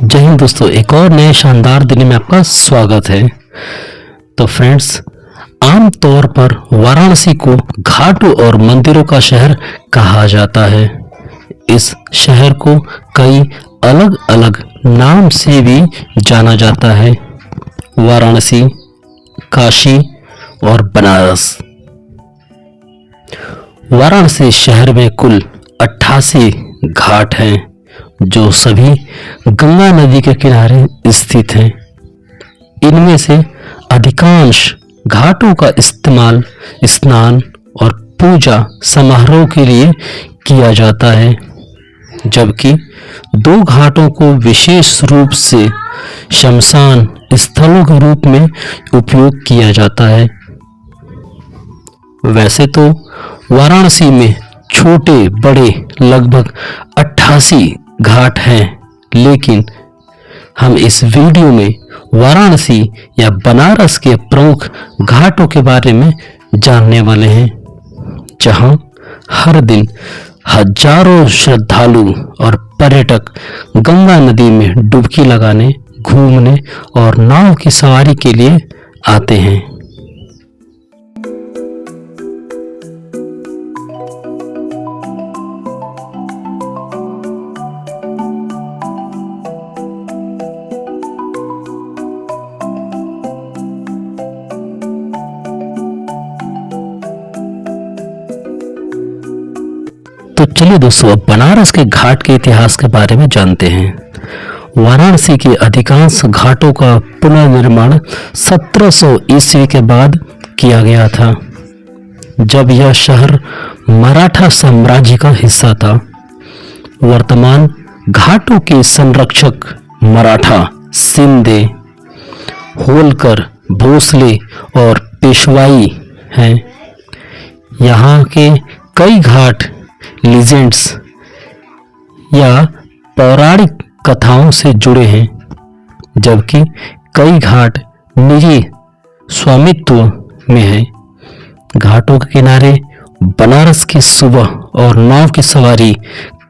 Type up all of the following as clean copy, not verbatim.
जय हिंद दोस्तों, एक और नए शानदार दिन में आपका स्वागत है। तो फ्रेंड्स, आमतौर पर वाराणसी को घाटों और मंदिरों का शहर कहा जाता है। इस शहर को कई अलग अलग नाम से भी जाना जाता है। वाराणसी, काशी और बनारस। वाराणसी शहर में कुल 88 घाट हैं, जो सभी गंगा नदी के किनारे स्थित हैं। इनमें से अधिकांश घाटों का इस्तेमाल स्नान और पूजा समारोह के लिए किया जाता है, जबकि 2 घाटों को विशेष रूप से शमशान स्थलों के रूप में उपयोग किया जाता है। वैसे तो वाराणसी में छोटे बड़े लगभग 88 घाट हैं, लेकिन हम इस वीडियो में वाराणसी या बनारस के प्रमुख घाटों के बारे में जानने वाले हैं, जहां हर दिन हजारों श्रद्धालु और पर्यटक गंगा नदी में डुबकी लगाने, घूमने और नाव की सवारी के लिए आते हैं। तो चलिए दोस्तों, अब बनारस के घाट के इतिहास के बारे में जानते हैं। वाराणसी के अधिकांश घाटों का पुनर्निर्माण 1700 ईस्वी के बाद किया गया था, जब यह शहर मराठा साम्राज्य का हिस्सा था। वर्तमान घाटों के संरक्षक मराठा, शिंदे, होलकर, भोसले और पेशवाई हैं। यहाँ के कई घाट लीजेंड्स या पौराणिक कथाओं से जुड़े हैं, जबकि कई घाट निजी स्वामित्व में हैं। घाटों के किनारे बनारस की सुबह और नाव की सवारी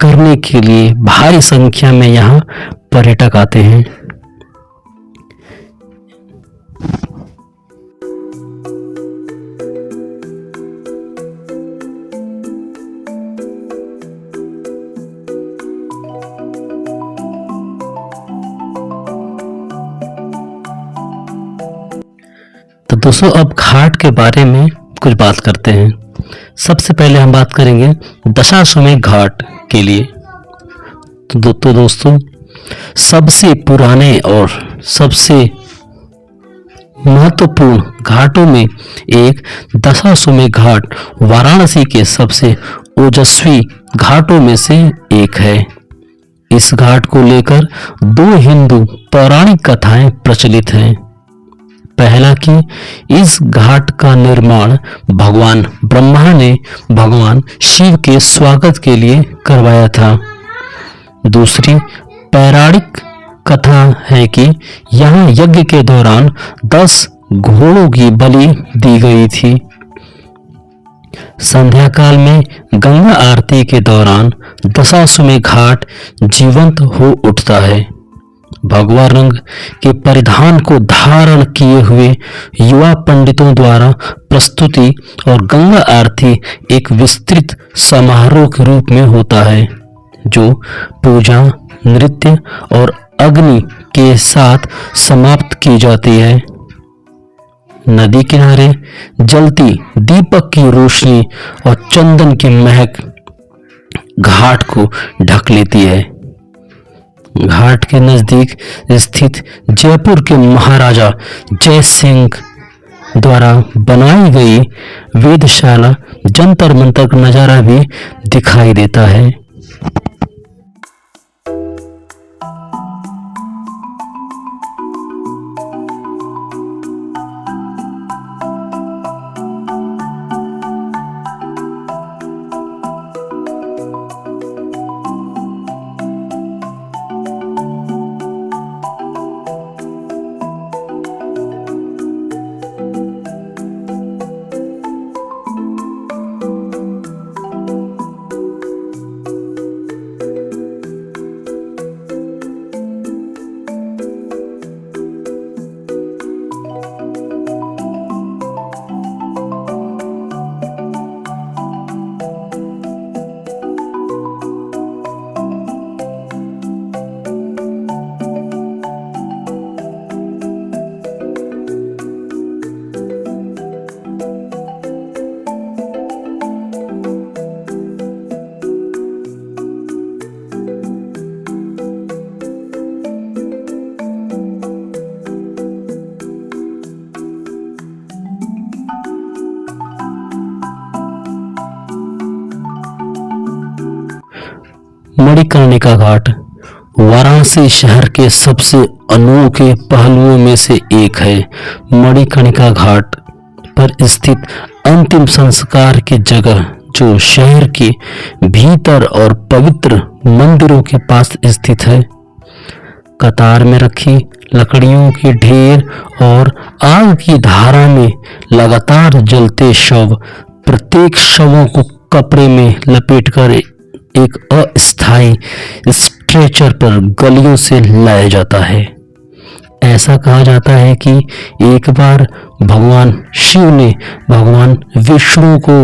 करने के लिए भारी संख्या में यहाँ पर्यटक आते हैं। तो दोस्तों, अब घाट के बारे में कुछ बात करते हैं। सबसे पहले हम बात करेंगे दशाश्वमेध घाट के लिए। तो दोस्तों, सबसे पुराने और सबसे महत्वपूर्ण घाटों में एक दशाश्वमेध घाट वाराणसी के सबसे ओजस्वी घाटों में से एक है। इस घाट को लेकर 2 हिंदू पौराणिक कथाएं प्रचलित हैं। पहला कि इस घाट का निर्माण भगवान ब्रह्मा ने भगवान शिव के स्वागत के लिए करवाया था। दूसरी पौराणिक कथा है कि यहाँ यज्ञ के दौरान 10 घोड़ों की बलि दी गई थी। संध्या काल में गंगा आरती के दौरान दशाश्वमेध घाट जीवंत हो उठता है। भगवा रंग के परिधान को धारण किए हुए युवा पंडितों द्वारा प्रस्तुति और गंगा आरती एक विस्तृत समारोह के रूप में होता है, जो पूजा, नृत्य और अग्नि के साथ समाप्त की जाती है। नदी किनारे जलती दीपक की रोशनी और चंदन की महक घाट को ढक लेती है। घाट के नजदीक स्थित जयपुर के महाराजा जय सिंह द्वारा बनाई गई वेधशाला जंतर मंतर का नजारा भी दिखाई देता है। मणिकर्णिका घाट वाराणसी शहर के सबसे अनोखे पहलुओं में से एक है। मणिकर्णिका घाट पर स्थित अंतिम संस्कार की जगह, जो शहर के भीतर और पवित्र मंदिरों के पास स्थित है, कतार में रखी लकड़ियों के ढेर और आग की धारा में लगातार जलते शव, प्रत्येक शवों को कपड़े में लपेटकर एक अस्थायी स्ट्रेचर पर गलियों से लाया जाता है। ऐसा कहा जाता है कि एक बार भगवान शिव ने भगवान विष्णु को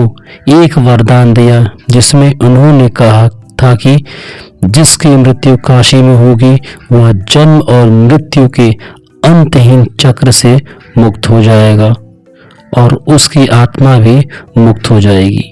एक वरदान दिया, जिसमें उन्होंने कहा था कि जिसकी मृत्यु काशी में होगी वह जन्म और मृत्यु के अंतहीन चक्र से मुक्त हो जाएगा और उसकी आत्मा भी मुक्त हो जाएगी।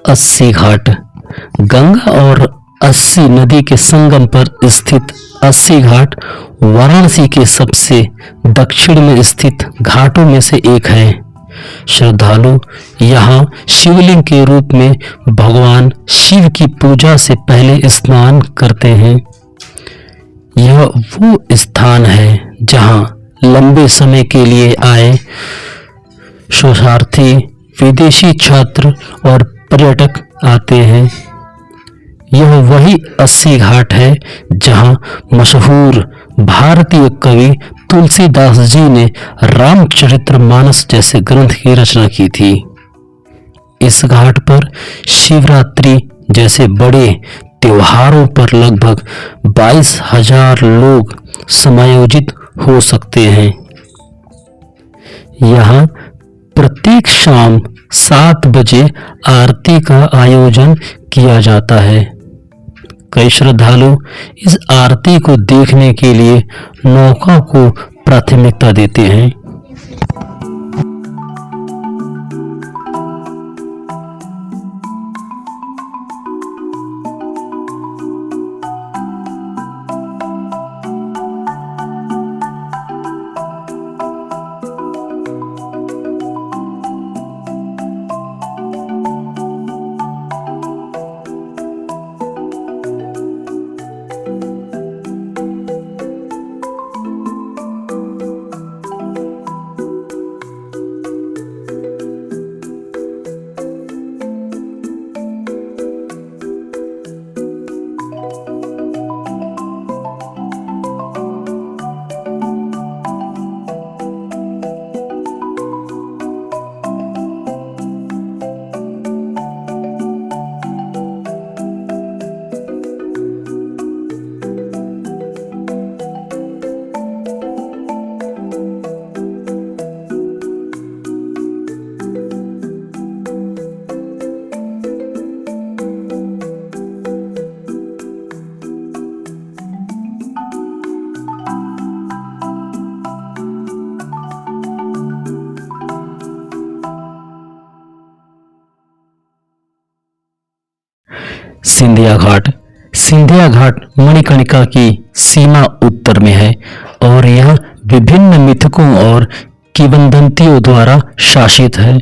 अस्सी घाट गंगा और अस्सी नदी के संगम पर स्थित अस्सी घाट वाराणसी के सबसे दक्षिण में स्थित घाटों में से एक है। श्रद्धालु यहाँ शिवलिंग के रूप में भगवान शिव की पूजा से पहले स्नान करते हैं। यह वो स्थान है जहाँ लंबे समय के लिए आए शोधार्थी, विदेशी छात्र और पर्यटक आते हैं। यह वही अस्सी घाट है जहां मशहूर भारतीय कवि तुलसीदास जी ने रामचरितमानस जैसे ग्रंथ की रचना की थी। इस घाट पर शिवरात्रि जैसे बड़े त्योहारों पर लगभग 22,000 लोग समायोजित हो सकते हैं। यहाँ प्रत्येक शाम 7 बजे आरती का आयोजन किया जाता है। कई श्रद्धालु इस आरती को देखने के लिए नौका को प्राथमिकता देते हैं। सिंधिया घाट। सिंधिया घाट मणिकर्णिका की सीमा उत्तर में है और यह विभिन्न मिथकों और किंवदंतियों द्वारा शासित है।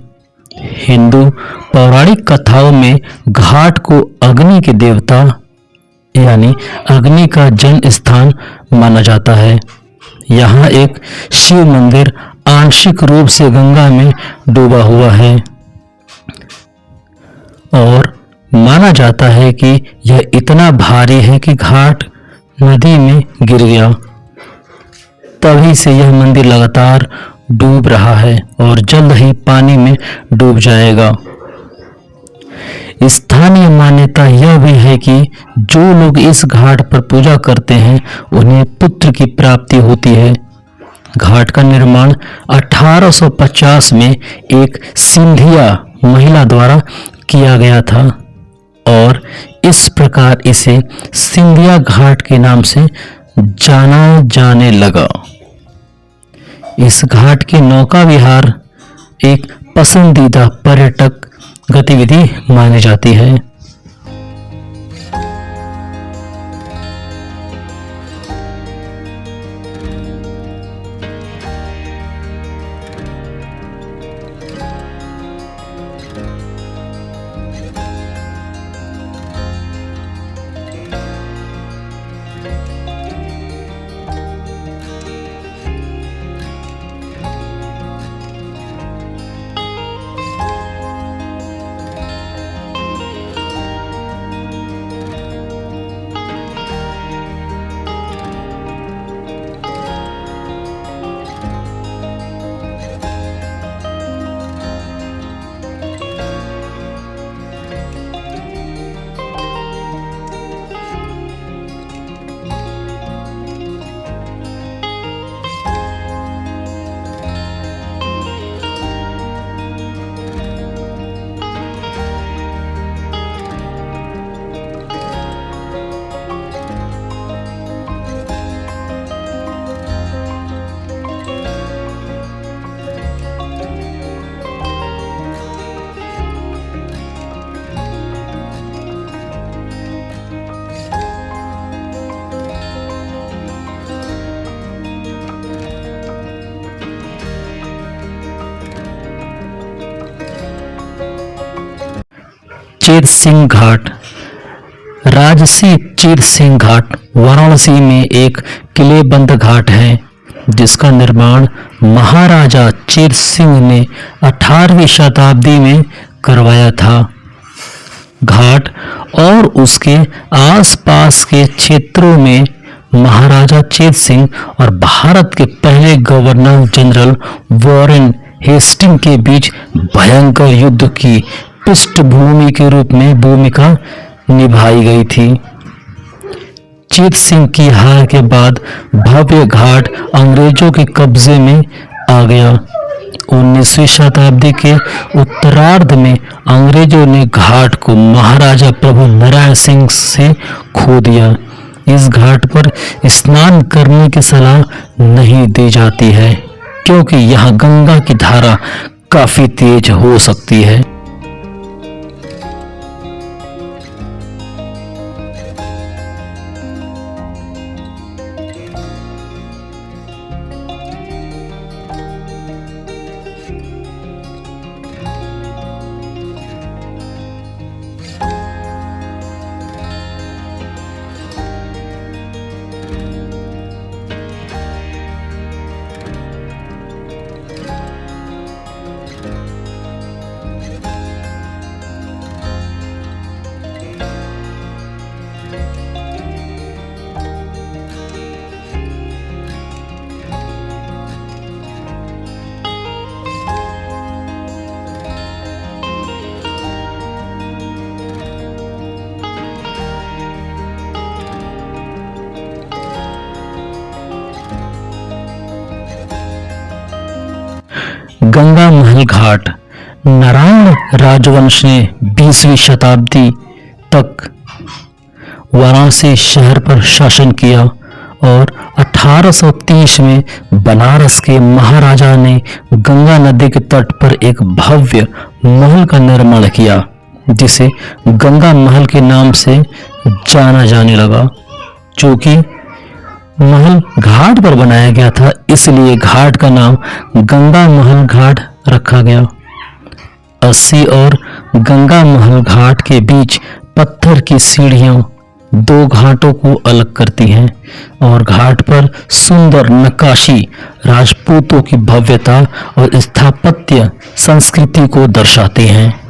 हिंदू पौराणिक कथाओं में घाट को अग्नि के देवता यानी अग्नि का जन्म स्थान माना जाता है। यहाँ एक शिव मंदिर आंशिक रूप से गंगा में डूबा हुआ है और माना जाता है कि यह इतना भारी है कि घाट नदी में गिर गया। तभी से यह मंदिर लगातार डूब रहा है और जल्द ही पानी में डूब जाएगा। स्थानीय मान्यता यह भी है कि जो लोग इस घाट पर पूजा करते हैं उन्हें पुत्र की प्राप्ति होती है। घाट का निर्माण 1850 में एक सिंधिया महिला द्वारा किया गया था और इस प्रकार इसे सिंधिया घाट के नाम से जाना जाने लगा। इस घाट के नौका विहार एक पसंदीदा पर्यटक गतिविधि मानी जाती है। चीर सिंह घाट। राजसी चीर सिंह घाट वाराणसी में एक किलेबंद घाट है जिसका निर्माण महाराजा चीर सिंह ने 18वीं शताब्दी में करवाया था। घाट और उसके आसपास के क्षेत्रों में महाराजा चीर सिंह और भारत के पहले गवर्नर जनरल वॉरेन हेस्टिंग के बीच भयंकर युद्ध की पृष्ठभूमि के रूप में भूमिका निभाई गई थी। चीर सिंह की हार के बाद भव्य घाट अंग्रेजों के कब्जे में आ गया। 19वीं शताब्दी के उत्तरार्ध में अंग्रेजों ने घाट को महाराजा प्रभु नारायण सिंह से खो दिया। इस घाट पर स्नान करने की सलाह नहीं दी जाती है क्योंकि यहाँ गंगा की धारा काफी तेज हो सकती है। गंगा महल घाट। नारायण राजवंश ने 20वीं शताब्दी तक वाराणसी शहर पर शासन किया और 1830 में बनारस के महाराजा ने गंगा नदी के तट पर एक भव्य महल का निर्माण किया जिसे गंगा महल के नाम से जाना जाने लगा, जो कि महल घाट पर बनाया गया था, इसलिए घाट का नाम गंगा महल घाट रखा गया। अस्सी और गंगा महल घाट के बीच पत्थर की सीढ़ियां दो घाटों को अलग करती हैं और घाट पर सुंदर नक्काशी राजपूतों की भव्यता और स्थापत्य संस्कृति को दर्शाती हैं।